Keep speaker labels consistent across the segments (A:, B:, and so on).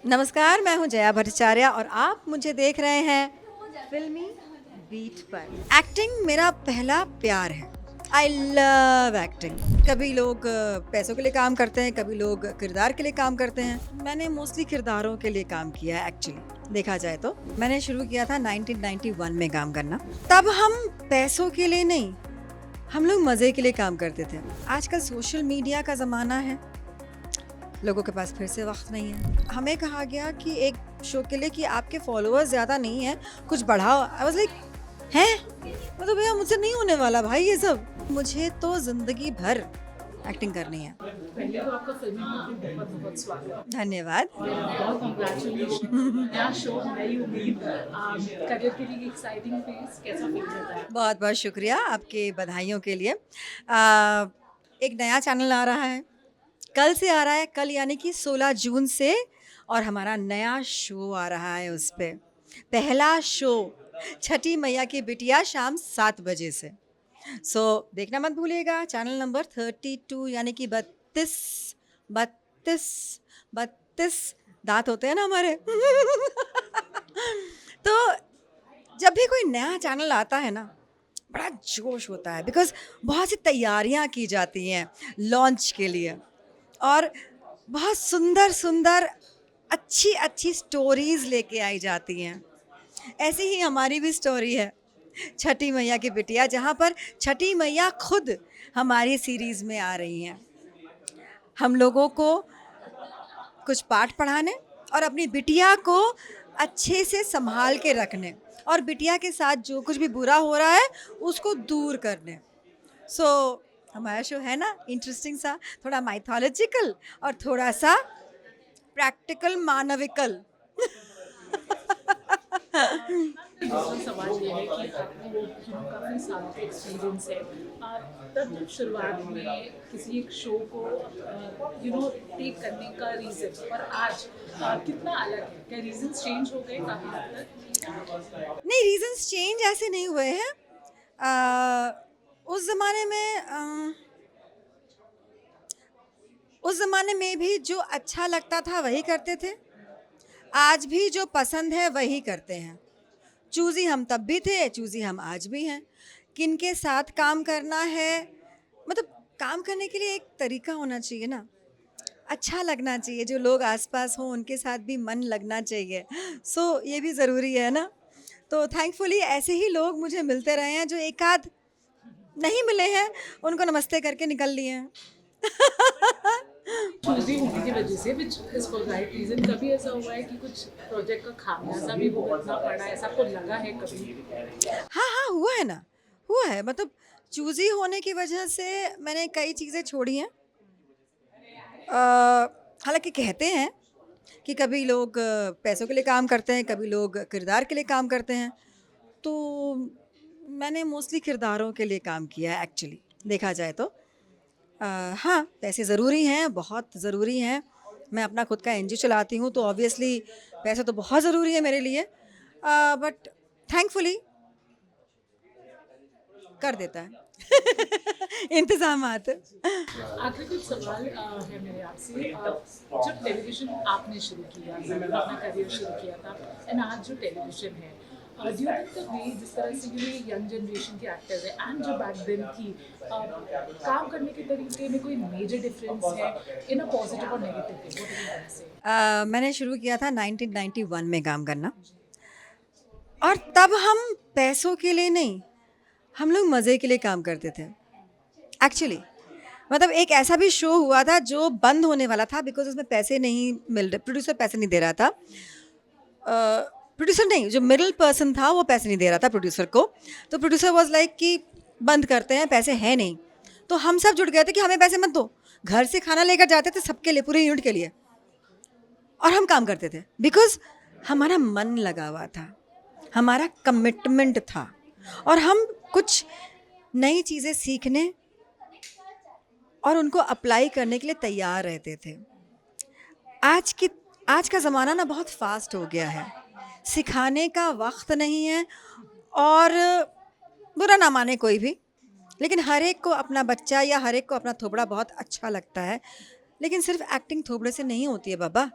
A: नमस्कार, मैं हूँ जया भट्टाचार्य और आप मुझे देख रहे हैं फिल्मी बीट पर। एक्टिंग मेरा पहला प्यार है। I love acting. कभी लोग पैसों के लिए काम करते हैं, कभी लोग किरदार के लिए काम करते हैं। मैंने मोस्टली किरदारों के लिए काम किया है एक्चुअली। देखा जाए तो मैंने शुरू किया था 1991 में काम करना। तब हम पैसों के लिए नहीं, हम लोग मज़े के लिए काम करते थे। आजकल सोशल मीडिया का ज़माना है, लोगों के पास फिर से वक्त नहीं है। हमें कहा गया कि एक शो के लिए कि आपके फॉलोअर्स ज़्यादा नहीं हैं, कुछ बढ़ाओ। आई वाज लाइक, हैं? मतलब भैया मुझसे नहीं होने वाला भाई ये सब। मुझे तो ज़िंदगी भर एक्टिंग करनी है।
B: पहले तो आपका फिल्मी में बहुत बहुत स्वागत।
A: धन्यवाद।
B: बहुत कांग्रेचुलेशन। नया शो, नई उम्मीद, करियर के लिए एक्साइटिंग फेज, कैसा फील करता है?
A: बहुत बहुत शुक्रिया आपके बधाइयों के लिए। एक नया चैनल आ रहा है, कल से आ रहा है, कल यानी कि 16 जून से, और हमारा नया शो आ रहा है उस पे। पहला शो छठी मैया की बिटिया शाम 7 बजे से। सो देखना मत भूलिएगा। चैनल नंबर 32 यानी कि 32 32 32 दांत होते हैं ना हमारे। तो जब भी कोई नया चैनल आता है ना, बड़ा जोश होता है, बिकॉज बहुत सी तैयारियां की जाती हैं लॉन्च के लिए, और बहुत सुंदर सुंदर अच्छी अच्छी स्टोरीज लेके आई जाती हैं। ऐसी ही हमारी भी स्टोरी है, छठी मैया की बिटिया, जहाँ पर छठी मैया खुद हमारी सीरीज़ में आ रही हैं, हम लोगों को कुछ पाठ पढ़ाने और अपनी बिटिया को अच्छे से संभाल के रखने, और बिटिया के साथ जो कुछ भी बुरा हो रहा है उसको दूर करने। सो हमारा शो है ना इंटरेस्टिंग सा, थोड़ा माइथोलॉजिकल और थोड़ा सा प्रैक्टिकल मानविकल।
B: दूसरा सवाल ये है कि आपको काफ़ी सालों का एक्सपीरियंस है। तब जब शुरुआत में किसी एक शो को टेक करने का रीज़न और आज कितना अलग है? क्या रीजंस चेंज हो गए काफ़ी हद तक?
A: नहीं, रीजंस चेंज ऐसे नहीं हुए हैं। उस ज़माने में उस ज़माने में भी जो अच्छा लगता था वही करते थे, आज भी जो पसंद है वही करते हैं। चूज़ी हम तब भी थे, चूज़ी हम आज भी हैं। किनके साथ काम करना है, मतलब काम करने के लिए एक तरीका होना चाहिए ना, अच्छा लगना चाहिए, जो लोग आसपास हों उनके साथ भी मन लगना चाहिए। सो ये भी ज़रूरी है ना। तो थैंकफुली ऐसे ही लोग मुझे मिलते रहे हैं, जो एक आध नहीं मिले हैं उनको नमस्ते करके निकल लिए हैं।
B: चूजी होने की वजह से which is for right reason, कभी ऐसा हुआ है कि कुछ प्रोजेक्ट का खामियाजा भी भुगतना पड़ा, ऐसा आपको लगा है कभी?
A: हाँ हाँ, हुआ है ना, हुआ है। मतलब चूज़ी होने की वजह से मैंने कई चीज़ें छोड़ी हैं। हालांकि कहते हैं कि कभी लोग पैसों के लिए काम करते हैं, कभी लोग किरदार के लिए काम करते हैं। तो मैंने मोस्टली किरदारों के लिए काम किया है एक्चुअली, देखा जाए तो। हाँ, पैसे ज़रूरी हैं, बहुत ज़रूरी हैं। मैं अपना खुद का एनजीओ चलाती हूँ, तो ऑब्वियसली पैसे तो बहुत ज़रूरी है मेरे लिए। बट थैंकफुली कर देता है इंतज़ामात।
B: आखिरी कुछ सवाल है मेरे आपसे। जब टेलीविज़न आपने शुरू किया, जब अपना करियर शुरू किया था, एंड आज जो टेलीविज़न है, do you think the way जिस तरह से ये यंग जनरेशन के एक्टर्स हैं एंड जो बैक देन थी, काम करने के तरीके में कोई मेजर डिफरेंस है इन अ पॉजिटिव और negative way? What do you से?
A: मैंने शुरू किया था 1991 में काम करना, और तब हम पैसों के लिए नहीं, हम लोग मज़े के लिए काम करते थे एक्चुअली। मतलब एक ऐसा भी शो हुआ था जो बंद होने वाला था, बिकॉज उसमें पैसे नहीं मिल रहे, प्रोड्यूसर पैसे नहीं दे रहा था। प्रोड्यूसर नहीं, जो मिडिल पर्सन था वो पैसे नहीं दे रहा था प्रोड्यूसर को। तो प्रोड्यूसर वाज लाइक कि बंद करते हैं, पैसे हैं नहीं। तो हम सब जुट गए थे कि हमें पैसे मत दो, घर से खाना लेकर जाते थे सबके लिए, पूरे यूनिट के लिए, और हम काम करते थे बिकॉज हमारा मन लगा हुआ था, हमारा कमिटमेंट था, और हम कुछ नई चीज़ें सीखने और उनको अप्लाई करने के लिए तैयार रहते थे। आज का ज़माना ना बहुत फास्ट हो गया है, सिखाने का वक्त नहीं है। और बुरा ना माने कोई भी, लेकिन हर एक को अपना बच्चा या हर एक को अपना थोबड़ा बहुत अच्छा लगता है, लेकिन सिर्फ एक्टिंग थोबड़े से नहीं होती है बाबा।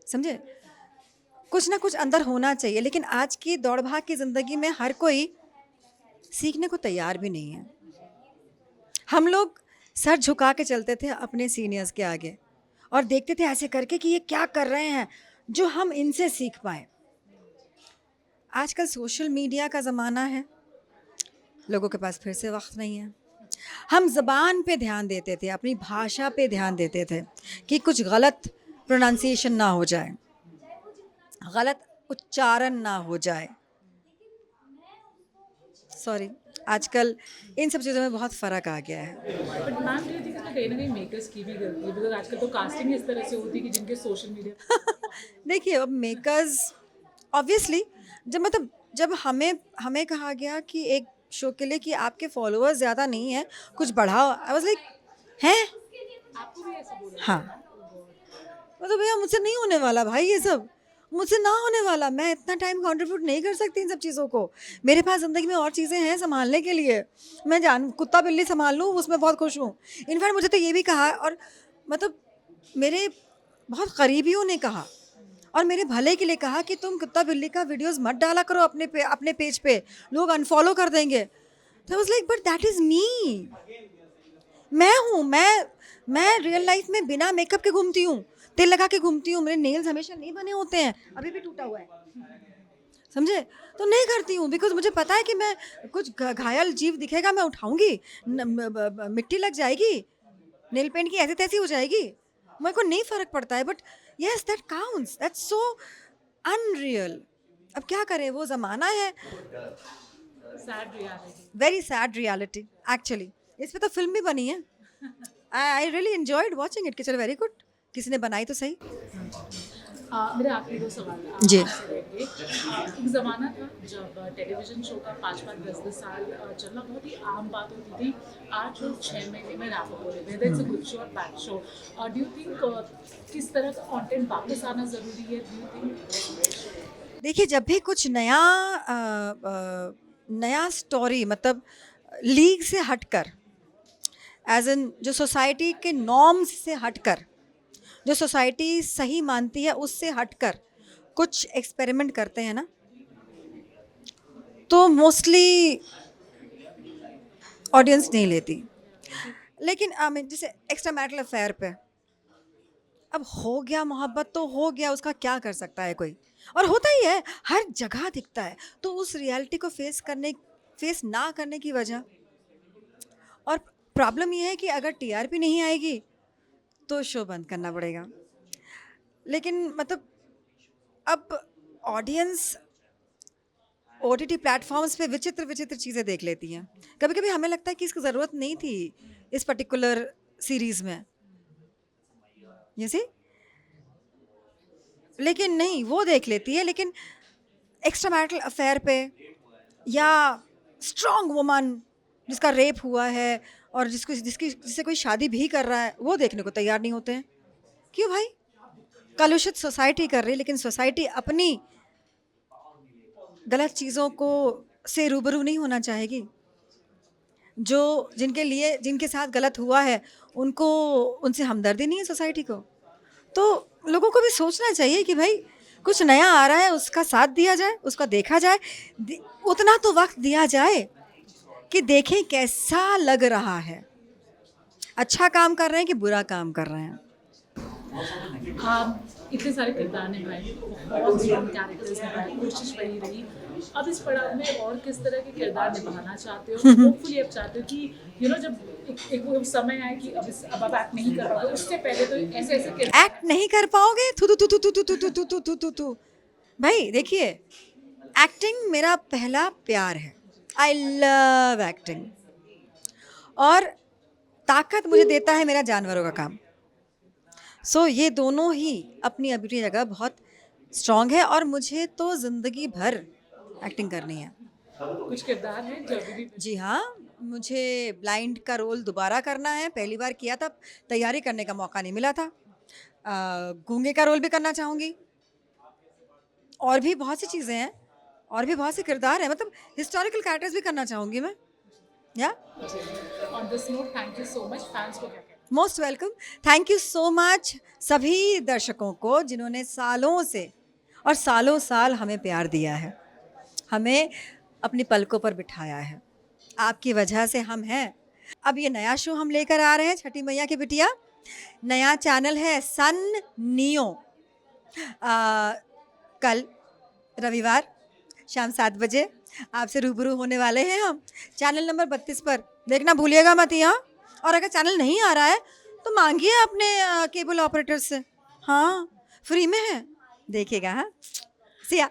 A: समझे? कुछ ना कुछ अंदर होना चाहिए, लेकिन आज की दौड़-भाग की ज़िंदगी में हर कोई सीखने को तैयार भी नहीं है। हम लोग सर झुका के चलते थे अपने सीनियर्स के आगे और देखते थे ऐसे करके कि ये क्या कर रहे हैं, जो हम इनसे सीख पाएँ। आजकल सोशल मीडिया का ज़माना है, लोगों के पास फिर से वक़्त नहीं है। हम ज़बान पे ध्यान देते थे, अपनी भाषा पे ध्यान देते थे कि कुछ गलत प्रोनंसिएशन ना हो जाए, गलत उच्चारण ना हो जाए। सॉरी, आजकल इन सब चीज़ों में बहुत फ़र्क आ गया है।
B: But ma'am do you think तो कहीं ना कहीं मेकर्स की भी गलती है, बिकॉज आजकल तो कास्टिंग इस तरह से होती है कि जिनके सोशल मीडिया
A: देखिए, अब मेकर्स ऑब्वियसली जब हमें हमें कहा गया कि एक शो के लिए कि आपके फॉलोअर्स ज़्यादा नहीं हैं, कुछ बढ़ाओ। आई वाज़ लाइक, हैं?
B: आपको भी ऐसा बोला?
A: हाँ। मतलब भैया मुझसे नहीं होने वाला भाई ये सब, मुझसे ना होने वाला। मैं इतना टाइम कंट्रीब्यूट नहीं कर सकती इन सब चीज़ों को। मेरे पास ज़िंदगी में और चीज़ें हैं सँभालने के लिए। मैं कुत्ता बिल्ली सँभाल लूँ उसमें बहुत खुश हूँ। इनफैक्ट मुझे तो ये भी कहा, और मतलब मेरे बहुत करीबियों ने कहा और मेरे भले के लिए कहा कि तुम कुत्ता बिल्ली का वीडियोज़ मत डाला करो अपने पेज पे, लोग अनफ़ॉलो कर देंगे। तो I was like, but that is me. मैं हूँ, मैं रियल लाइफ में बिना मेकअप के घूमती हूँ, तेल लगा के घूमती हूँ, मेरे नेल्स हमेशा नहीं बने होते हैं, अभी भी टूटा हुआ है, समझे? तो नहीं करती हूँ बिकॉज़ मुझे पता है कि मैं कुछ घायल जीव दिखेगा मैं उठाऊँगी, मिट्टी लग जाएगी, नेल पेंट की ऐसी-तैसी हो जाएगी, मेरे को नहीं फ़र्क पड़ता है। But yes, that counts, that's so unreal. अब क्या करें, वो ज़माना है,
B: sad reality.
A: Very sad reality actually. इस पे तो फ़िल्म भी बनी है। I really enjoyed watching it कि चलो वेरी गुड, किसी ने बनाई तो सही।
B: मेरे आखिरी दो सवाल
A: जी।
B: आपसे रहेंगे। एक ज़माना था जब टेलीविज़न शो का 5-5, 10-10 साल चलना बहुत ही आम बात होती थी। आज लोग 6 महीने में रैप अप हो रहे हैं, इट्स अ गुड शो और bad show. Do you think किस तरह का कंटेंट वापस आना ज़रूरी है? डू यू थिंक
A: देखिए, जब भी कुछ नया स्टोरी, मतलब लीग से हटकर, एज़ इन जो सोसाइटी के नॉर्म्स से हटकर, जो सोसाइटी सही मानती है उससे हटकर कुछ एक्सपेरिमेंट करते हैं ना, तो मोस्टली ऑडियंस नहीं लेती। लेकिन आई मीन जैसे एक्स्ट्रा मैरिटल अफेयर पे, अब हो गया मोहब्बत तो हो गया, उसका क्या कर सकता है कोई? और होता ही है, हर जगह दिखता है। तो उस रियलिटी को फेस ना करने की वजह, और प्रॉब्लम ये है कि अगर टीआरपी नहीं आएगी तो शो बंद करना पड़ेगा। लेकिन मतलब अब ऑडियंस ओटीटी प्लेटफॉर्म्स पे विचित्र विचित्र चीज़ें देख लेती हैं। कभी कभी हमें लगता है कि इसकी ज़रूरत नहीं थी इस पर्टिकुलर सीरीज़ में, you see? लेकिन नहीं, वो देख लेती है। लेकिन एक्स्ट्रा मैरिटल अफेयर पे, या स्ट्रॉन्ग वुमन जिसका रेप हुआ है और जिससे कोई शादी भी कर रहा है, वो देखने को तैयार नहीं होते हैं। क्यों भाई? कलुषित सोसाइटी कर रही है, लेकिन सोसाइटी अपनी गलत चीज़ों को से रूबरू नहीं होना चाहेगी। जो जिनके साथ गलत हुआ है, उनको उनसे हमदर्दी नहीं है सोसाइटी को। तो लोगों को भी सोचना चाहिए कि भाई कुछ नया आ रहा है, उसका साथ दिया जाए, उसका देखा जाए, उतना तो वक्त दिया जाए कि देखें कैसा लग रहा है, अच्छा काम कर रहे हैं कि बुरा काम कर रहे हैं।
B: इतने सारे किरदार निभाए, बहुत डिफरेंट कैरेक्टर्स निभाए, कोशिश वही रही। अब इस पड़ाव में और किस तरह के किरदार निभाना चाहते हो? होपफुली अब चाहते हो कि जब एक वो समय आए कि अब आप एक्ट नहीं कर पाओगे, उससे पहले तो ऐसे ऐसे किरदार
A: एक्ट नहीं कर पाओगे? थू थू थू थू थू थू थू थू थू थू थू थू। भाई देखिए, एक्टिंग मेरा पहला प्यार है। I love acting. और ताकत मुझे देता है मेरा जानवरों का काम। सो ये दोनों ही अपनी अपनी जगह बहुत स्ट्रांग है, और मुझे तो ज़िंदगी भर एक्टिंग करनी है।
B: कुछ किरदार हैं जो अभी भी
A: जी हाँ, मुझे ब्लाइंड का रोल दोबारा करना है। पहली बार किया था, तैयारी करने का मौका नहीं मिला था। गूंगे का रोल भी करना चाहूँगी। और भी बहुत सी चीज़ें हैं, और भी बहुत से किरदार हैं, मतलब हिस्टोरिकल कैरेक्टर्स भी करना चाहूँगी मैं। या
B: on this note thank you so much. Fans को क्या कहना
A: most welcome. Thank you so much सभी दर्शकों को जिन्होंने सालों से और सालों साल हमें प्यार दिया है, हमें अपनी पलकों पर बिठाया है। आपकी वजह से हम हैं। अब ये नया शो हम लेकर आ रहे हैं, छठी मैया की बिटिया। नया चैनल है सन नियो। कल रविवार शाम 7 बजे आपसे रूबरू होने वाले हैं हम, चैनल नंबर 32 पर। देखना भूलिएगा मत यहाँ। और अगर चैनल नहीं आ रहा है तो मांगिए अपने केबल ऑपरेटर से। हाँ, फ्री में है, देखिएगा। हाँ, सिया।